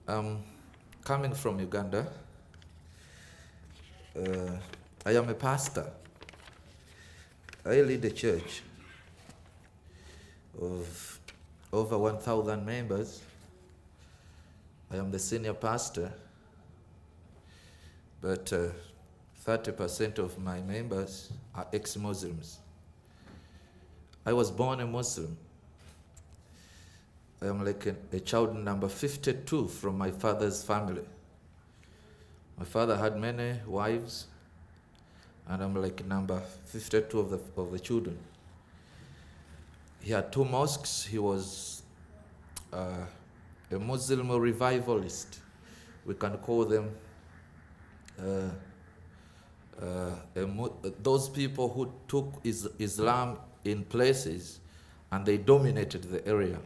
Coming from Uganda, I am a pastor. I lead a church of over 1,000 members. I am the senior pastor, but 30% of my members are ex-Muslims. I was born a Muslim. I am like a child number 52 from my father's family. My father had many wives, and I'm like number 52 of the children. He had 2 mosques. He was a Muslim revivalist. We can call them those people who took Islam in places and they dominated the area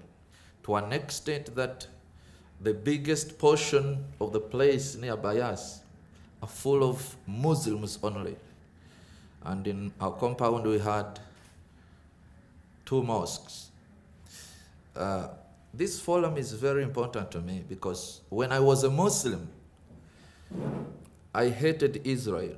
to an extent that the biggest portion of the place nearby us are full of Muslims only. And in our compound we had 2 mosques. This forum is very important to me because when I was a Muslim, I hated Israel.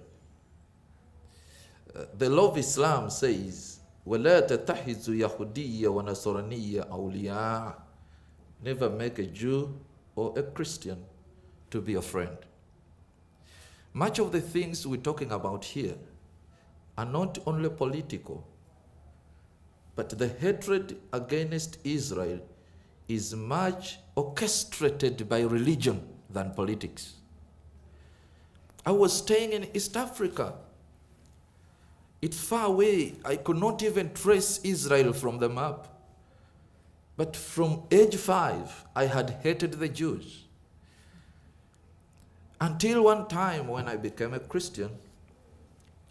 The law of Islam says, وَلَا تَتَحِزُ يَهُدِيَّ وَنَصْرَانِيَّ أَوْلِيَاءَ. Never make a Jew or a Christian to be a friend. Much of the things we're talking about here are not only political, but the hatred against Israel is much orchestrated by religion than politics. I was staying in East Africa. It's far away. I could not even trace Israel from the map. But from age 5, I had hated the Jews. Until one time when I became a Christian,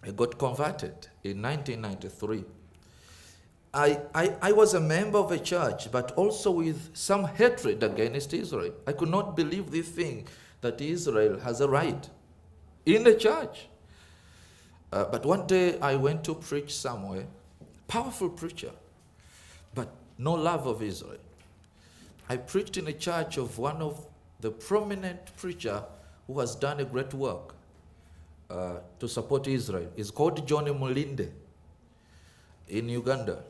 I got converted in 1993. I was a member of a church, but also with some hatred against Israel. I could not believe this thing, that Israel has a right in the church. But one day I went to preach somewhere, powerful preacher, but no love of Israel. I preached in a church of one of the prominent preacher who has done a great work to support Israel. He's called Umar Mulinde in Uganda.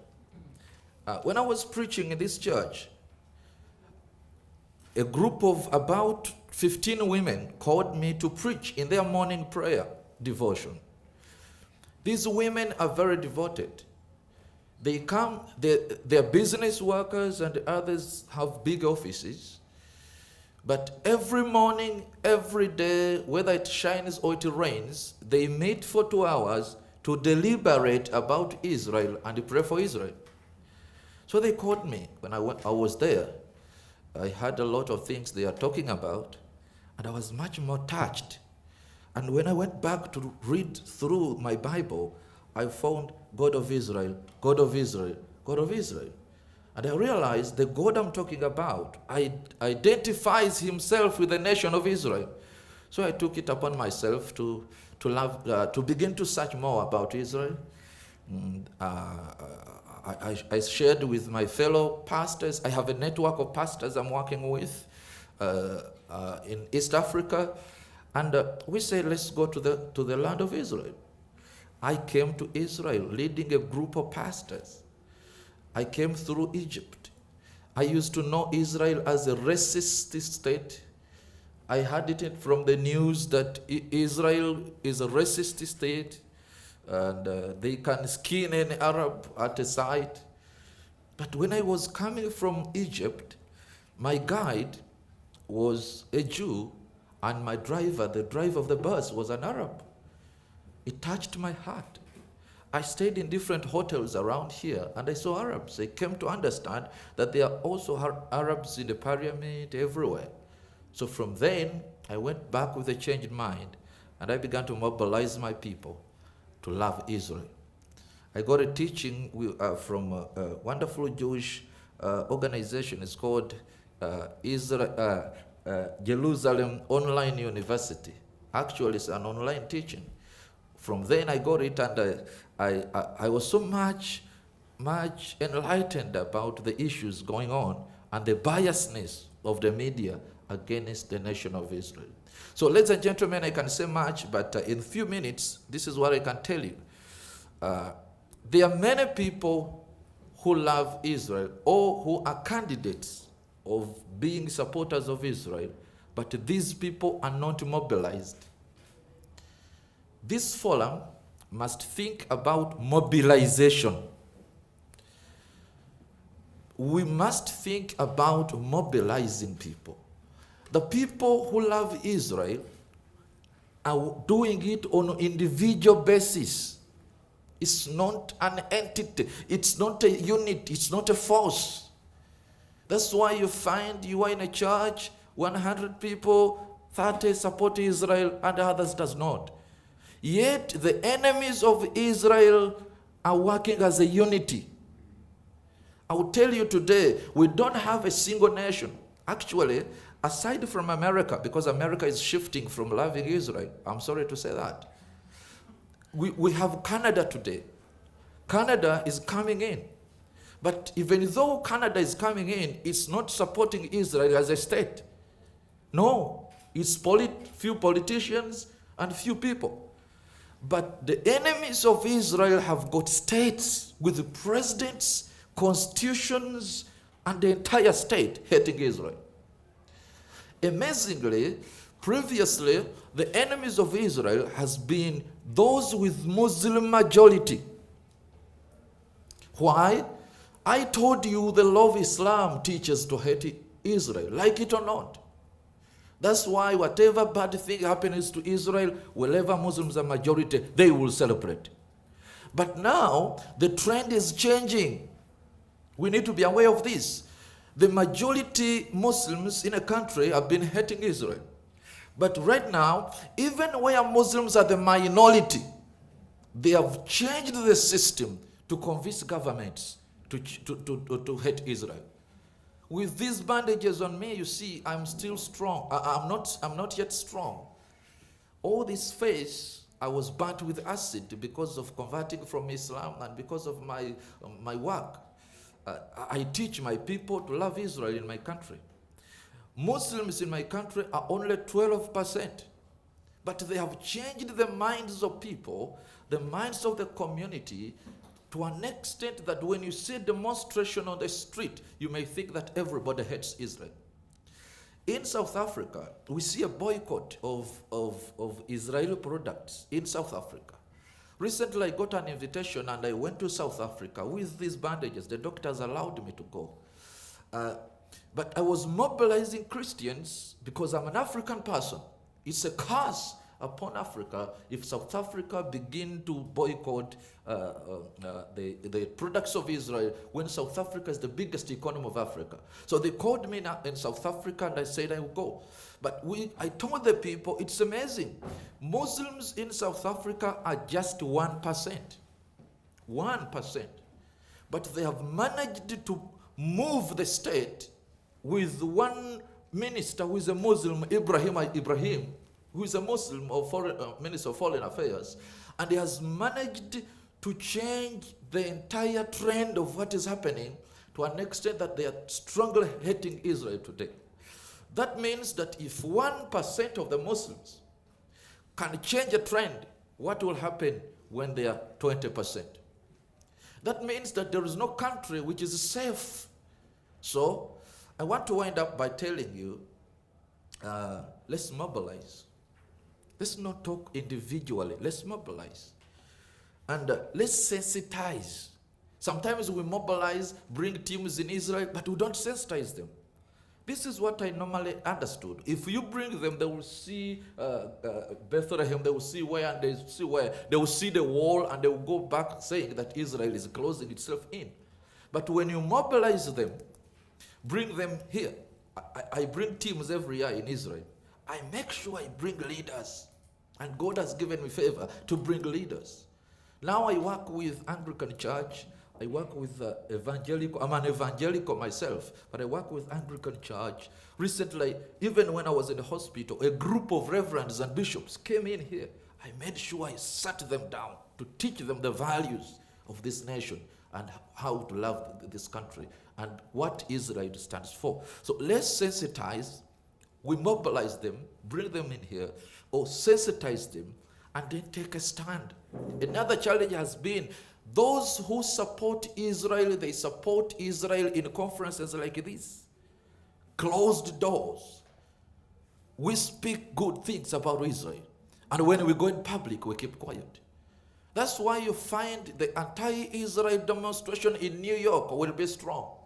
When I was preaching in this church, a group of about 15 women called me to preach in their morning prayer devotion. These women are very devoted. They come, they're business workers and others have big offices. But every morning, every day, whether it shines or it rains, they meet for 2 hours to deliberate about Israel and pray for Israel. So they called me when I was there. I heard a lot of things they are talking about, and I was much more touched. And when I went back to read through my Bible, I found God of Israel, God of Israel, God of Israel. And I realized the God I'm talking about identifies himself with the nation of Israel. So I took it upon myself to begin to search more about Israel. I shared with my fellow pastors. I have a network of pastors I'm working with in East Africa. And we said, let's go to the land of Israel. I came to Israel leading a group of pastors. I came through Egypt. I used to know Israel as a racist state. I heard it from the news that Israel is a racist state and they can skin an Arab at a sight. But when I was coming from Egypt, my guide was a Jew and my driver, the driver of the bus, was an Arab. It touched my heart. I stayed in different hotels around here and I saw Arabs. I came to understand that there are also Arabs in the parliament everywhere. So from then, I went back with a changed mind and I began to mobilize my people to love Israel. I got a teaching from a wonderful Jewish organization. It's called Jerusalem Online University. Actually, it's an online teaching. From then I got it and I was so much enlightened about the issues going on and the biasness of the media against the nation of Israel. So, ladies and gentlemen, I can say much, but in a few minutes, this is what I can tell you. There are many people who love Israel or who are candidates of being supporters of Israel, but these people are not mobilized. This forum must think about mobilization. We must think about mobilizing people. The people who love Israel are doing it on an individual basis. It's not an entity. It's not a unit. It's not a force. That's why you find you are in a church, 100 people, 30 support Israel, and others does not. Yet the enemies of Israel are working as a unity. I will tell you today, we don't have a single nation. Actually, aside from America, because America is shifting from loving Israel, I'm sorry to say that. We have Canada today. Canada is coming in. But even though Canada is coming in, it's not supporting Israel as a state. No, it's few politicians and few people. But the enemies of Israel have got states with presidents, constitutions, and the entire state hating Israel. Amazingly, previously, the enemies of Israel has been those with Muslim majority. Why? I told you the law of Islam teaches to hate Israel, like it or not. That's why whatever bad thing happens to Israel, wherever Muslims are majority, they will celebrate. But now, the trend is changing. We need to be aware of this. The majority Muslims in a country have been hating Israel. But right now, even where Muslims are the minority, they have changed the system to convince governments to hate Israel. With these bandages on me, you see, I'm still strong. I'm not yet strong. All this face, I was burnt with acid because of converting from Islam and because of my work. I teach my people to love Israel in my country. Muslims in my country are only 12%. But they have changed the minds of people, the minds of the community, to an extent that when you see demonstration on the street, you may think that everybody hates Israel. In South Africa, we see a boycott of Israeli products in South Africa. Recently, I got an invitation and I went to South Africa with these bandages. The doctors allowed me to go. But I was mobilizing Christians because I'm an African person. It's a curse upon Africa if South Africa begin to boycott the products of Israel when South Africa is the biggest economy of Africa. So they called me in South Africa and I said I will go. But I told the people, it's amazing. Muslims in South Africa are just 1%. 1%. But they have managed to move the state with one minister who is a Muslim, Ibrahim, who is a Muslim or Minister of Foreign Affairs, and he has managed to change the entire trend of what is happening to an extent that they are strongly hating Israel today. That means that if 1% of the Muslims can change a trend, what will happen when they are 20%? That means that there is no country which is safe. So, I want to wind up by telling you, let's mobilize. Let's not talk individually. Let's mobilize. And let's sensitize. Sometimes we mobilize, bring teams in Israel, but we don't sensitize them. This is what I normally understood. If you bring them, they will see Bethlehem, they will see where, and they will see where. They will see the wall, and they will go back saying that Israel is closing itself in. But when you mobilize them, bring them here. I bring teams every year in Israel. I make sure I bring leaders. And God has given me favor to bring leaders. Now I work with Anglican Church. I work with evangelical. I'm an evangelical myself, but I work with Anglican Church. Recently, even when I was in the hospital, a group of reverends and bishops came in here. I made sure I sat them down to teach them the values of this nation and how to love this country and what Israel stands for. So let's sensitize We mobilize them, bring them in here, or sensitize them, and then take a stand. Another challenge has been those who support Israel, they support Israel in conferences like this. Closed doors. We speak good things about Israel. And when we go in public, we keep quiet. That's why you find the anti-Israel demonstration in New York will be strong.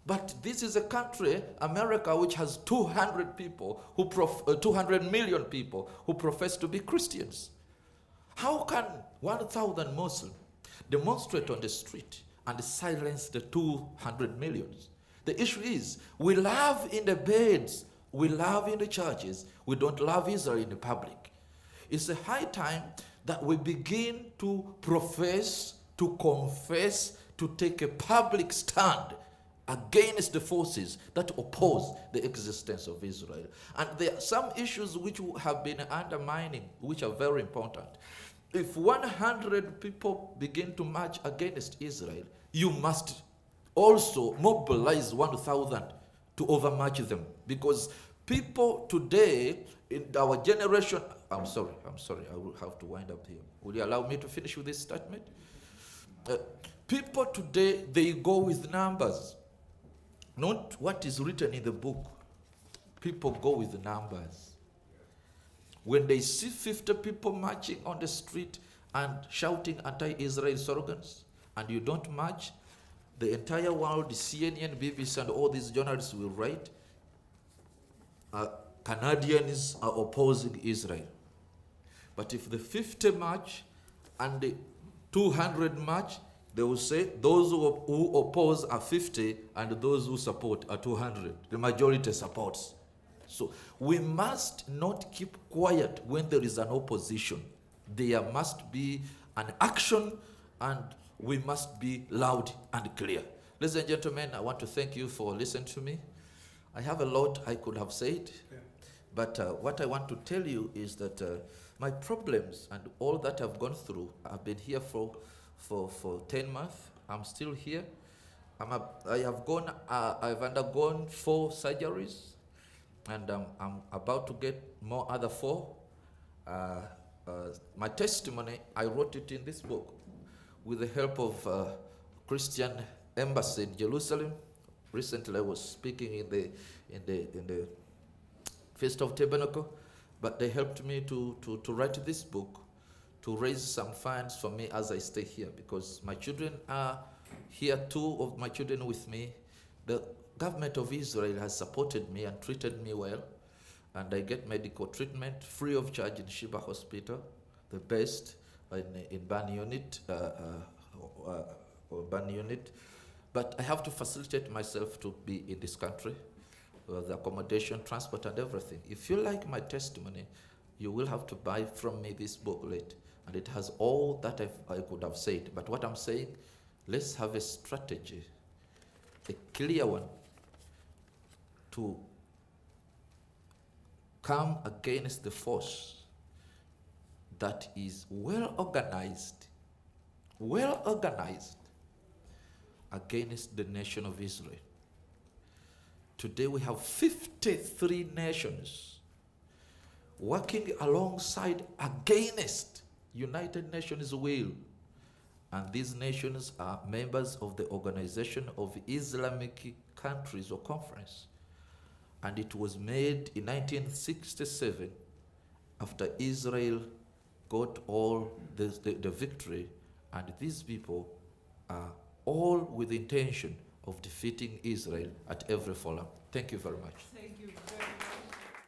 But this is a country, America, which has 200 million people who profess to be Christians. How can 1,000 Muslims demonstrate on the street and silence the 200 millions? The issue is, we love in the beds, we love in the churches, we don't love Israel in the public. It's a high time that we begin to profess, to confess, to take a public stand against the forces that oppose the existence of Israel. And there are some issues which have been undermining, which are very important. If 100 people begin to march against Israel, you must also mobilize 1,000 to overmatch them. Because people today, in our generation, I'm sorry, I will have to wind up here. Will you allow me to finish with this statement? People today, they go with numbers, not what is written in the book. People go with the numbers. When they see 50 people marching on the street and shouting anti-Israel slogans, and you don't march, the entire world, CNN, BBC, and all these journalists will write, Canadians are opposing Israel. But if the 50 march and the 200 march, they will say those who oppose are 50 and those who support are 200. The majority supports. So we must not keep quiet when there is an opposition. There must be an action, and we must be loud and clear. Ladies and gentlemen, I want to thank you for listening to me. I have a lot I could have said, but what I want to tell you is that my problems and all that I've gone through, I've been here for 10 months. I'm still here. I've undergone 4 surgeries, and I'm about to get more other 4. My testimony, I wrote it in this book with the help of Christian Embassy in Jerusalem. Recently I was speaking in the Feast of Tabernacle, but they helped me to write this book, to raise some funds for me as I stay here, because my children are here, 2 of my children with me. The government of Israel has supported me and treated me well, and I get medical treatment free of charge in Sheba Hospital, the best in Ban Unit, Ban Unit. But I have to facilitate myself to be in this country, the accommodation, transport, and everything. If you like my testimony, you will have to buy from me this booklet, and it has all that I could have said. But what I'm saying, let's have a strategy, a clear one, to come against the force that is well organized against the nation of Israel. Today we have 53 nations working alongside against United Nations will. And these nations are members of the Organization of Islamic Countries or Conference. And it was made in 1967 after Israel got all the victory, and these people are all with the intention of defeating Israel at every forum. Thank you very much.